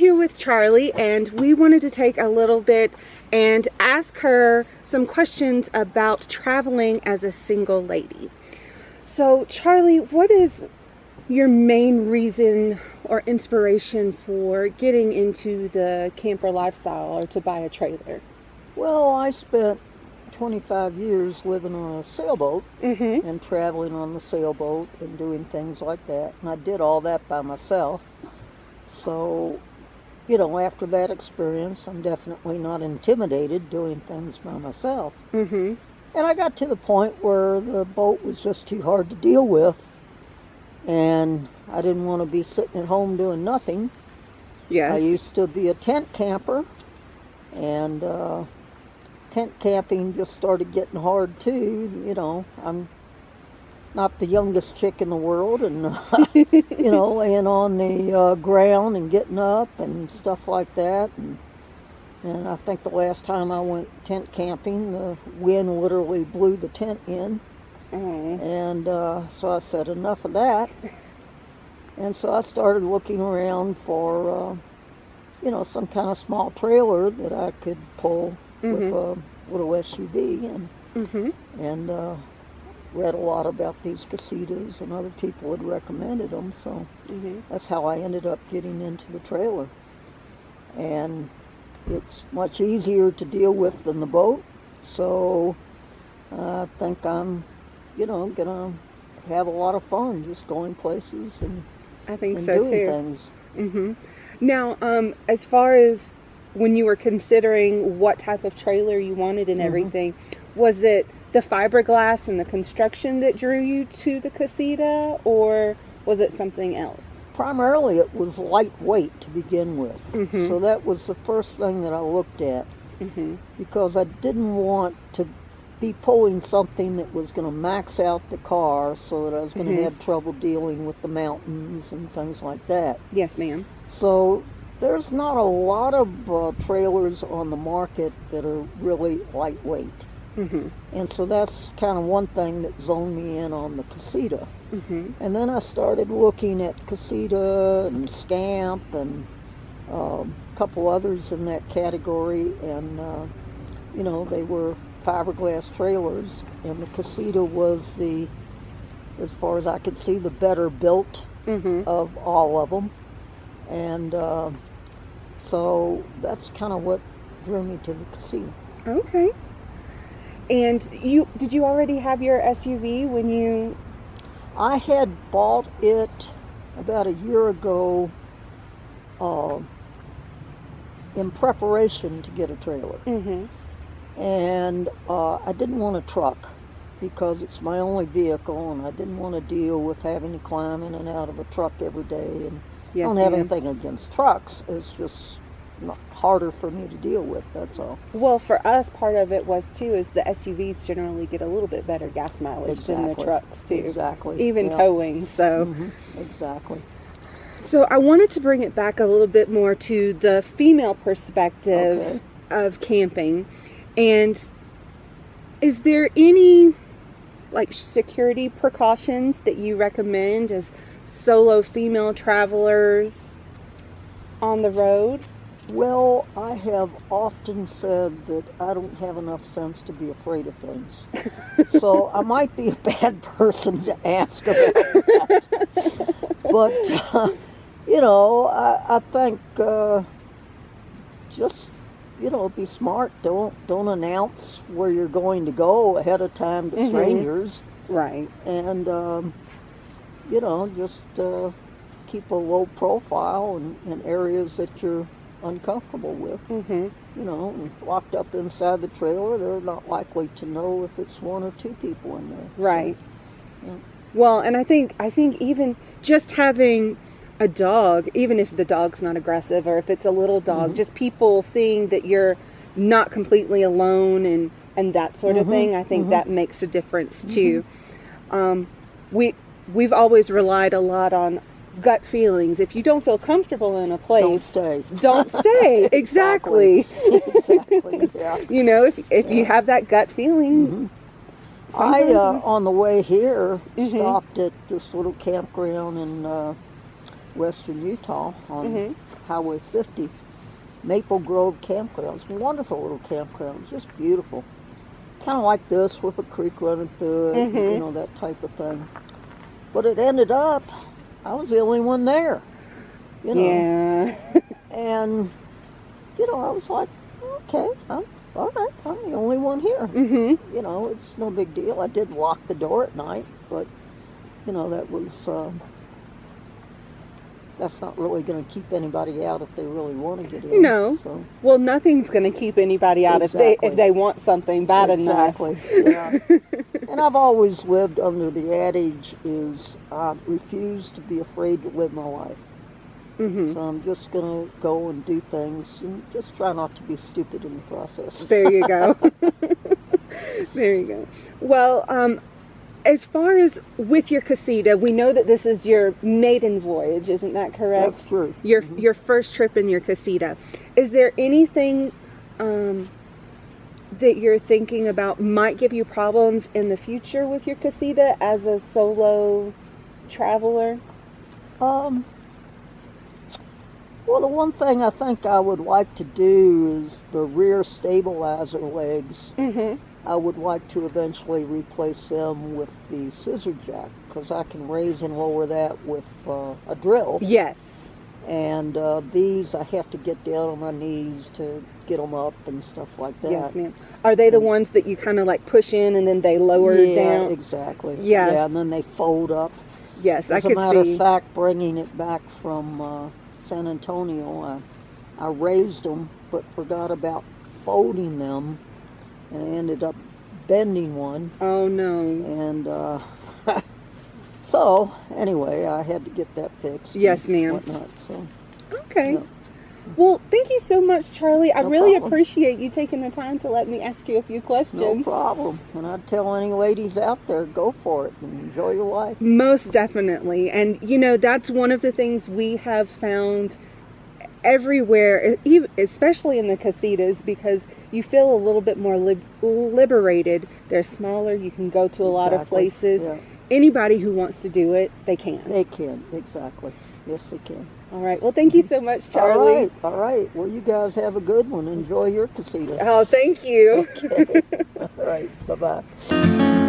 here with Charlie, and we wanted to take a little bit and ask her some questions about traveling as a single lady. So, Charlie, what is your main reason or inspiration for getting into the camper lifestyle or to buy a trailer? Well, I spent 25 years living on a sailboat and traveling on the sailboat and doing things like that. And I did all that by myself. So, you know, after that experience, I'm definitely not intimidated doing things by myself. And I got to the point where the boat was just too hard to deal with. And I didn't want to be sitting at home doing nothing. Yes. I used to be a tent camper, and tent camping just started getting hard too. You know, I'm not the youngest chick in the world, and you know, laying on the ground and getting up and stuff like that. And I think the last time I went tent camping, the wind literally blew the tent in. And so I said, enough of that. And so I started looking around for, you know, some kind of small trailer that I could pull with a little SUV, and read a lot about these Casitas, and other people had recommended them. So that's how I ended up getting into the trailer. And it's much easier to deal with than the boat. So I think I'm, you know, gonna have a lot of fun just going places and I think and so doing too. things. Now, as far as when you were considering what type of trailer you wanted and everything, was it the fiberglass and the construction that drew you to the Casita, or was it something else? Primarily it was lightweight to begin with. So that was the first thing that I looked at, because I didn't want to be pulling something that was going to max out the car, so that I was going to have trouble dealing with the mountains and things like that. Yes, ma'am. So there's not a lot of trailers on the market that are really lightweight. And so that's kind of one thing that zoned me in on the Casita. And then I started looking at Casita and Scamp and a couple others in that category, and you know, they were fiberglass trailers, and the Casita was the, as far as I could see, the better built of all of them. And so that's kind of what drew me to the Casita. Okay. And did you already have your SUV when you... I had bought it about a year ago in preparation to get a trailer. And I didn't want a truck because it's my only vehicle, and I didn't want to deal with having to climb in and out of a truck every day. And I don't have anything against trucks. It's just harder for me to deal with, that's all. Well, for us, part of it was too is the SUVs generally get a little bit better gas mileage than the trucks too. Exactly. Even towing, so. Exactly. So I wanted to bring it back a little bit more to the female perspective of camping. And is there any like security precautions that you recommend as solo female travelers on the road? Well, I have often said that I don't have enough sense to be afraid of things. So I might be a bad person to ask about that. But, you know, I think just, you know, be smart. Don't announce where you're going to go ahead of time to strangers. Right. And, you know, just keep a low profile in areas that you're uncomfortable with. You know, and locked up inside the trailer, they're not likely to know if it's one or two people in there. Right. So, yeah. Well, and I think even just having a dog, even if the dog's not aggressive or if it's a little dog, just people seeing that you're not completely alone and that sort of thing, I think that makes a difference too. We've always relied a lot on gut feelings. If you don't feel comfortable in a place, Don't stay. Don't stay. Exactly. Exactly. Yeah. You know, if you have that gut feeling. I on the way here stopped at this little campground in western Utah on Highway 50. Maple Grove Campground. It's a wonderful little campground, just beautiful. Kind of like this with a creek running through it, you know, that type of thing. But it ended up, I was the only one there, you know. Yeah. And, you know, I was like, okay, all right, I'm the only one here. You know, it's no big deal. I did lock the door at night, but, you know, that was, that's not really going to keep anybody out if they really want to get in. No. So. Well, nothing's going to keep anybody out if they want something bad enough. Exactly. Yeah. And I've always lived under the adage is I refuse to be afraid to live my life. So I'm just going to go and do things and just try not to be stupid in the process. There you go. There you go. Well, as far as with your Casita, we know that this is your maiden voyage, isn't that correct? That's true. Your first trip in your Casita. Is there anything that you're thinking about might give you problems in the future with your Casita as a solo traveler? Well, the one thing I think I would like to do is the rear stabilizer legs. I would like to eventually replace them with the scissor jack because I can raise and lower that with a drill. Yes. And these I have to get down on my knees to get them up and stuff like that. Yes, ma'am. Are they the ones that you kind of like push in and then they lower down? Yeah, exactly. Yes. Yeah, and then they fold up. Yes, I could see. As a matter of fact, bringing it back from San Antonio, I raised them but forgot about folding them, and I ended up bending one. Oh no. And so anyway, I had to get that fixed. Yes, ma'am. Whatnot, so. Okay. Yeah. Well, thank you so much, Charlie. I No really problem. appreciate you taking the time to let me ask you a few questions. No problem. And I'd tell any ladies out there, go for it and enjoy your life. Most definitely. And, you know, that's one of the things we have found everywhere, especially in the Casitas, because you feel a little bit more liberated. They're smaller. You can go to a lot of places. Yeah. Anybody who wants to do it, they can. They can, exactly. Yes, they can. All right. Well, thank you so much, Charlie. All right. Well, you guys have a good one. Enjoy your casita. Oh, thank you. Okay. All right. Bye-bye.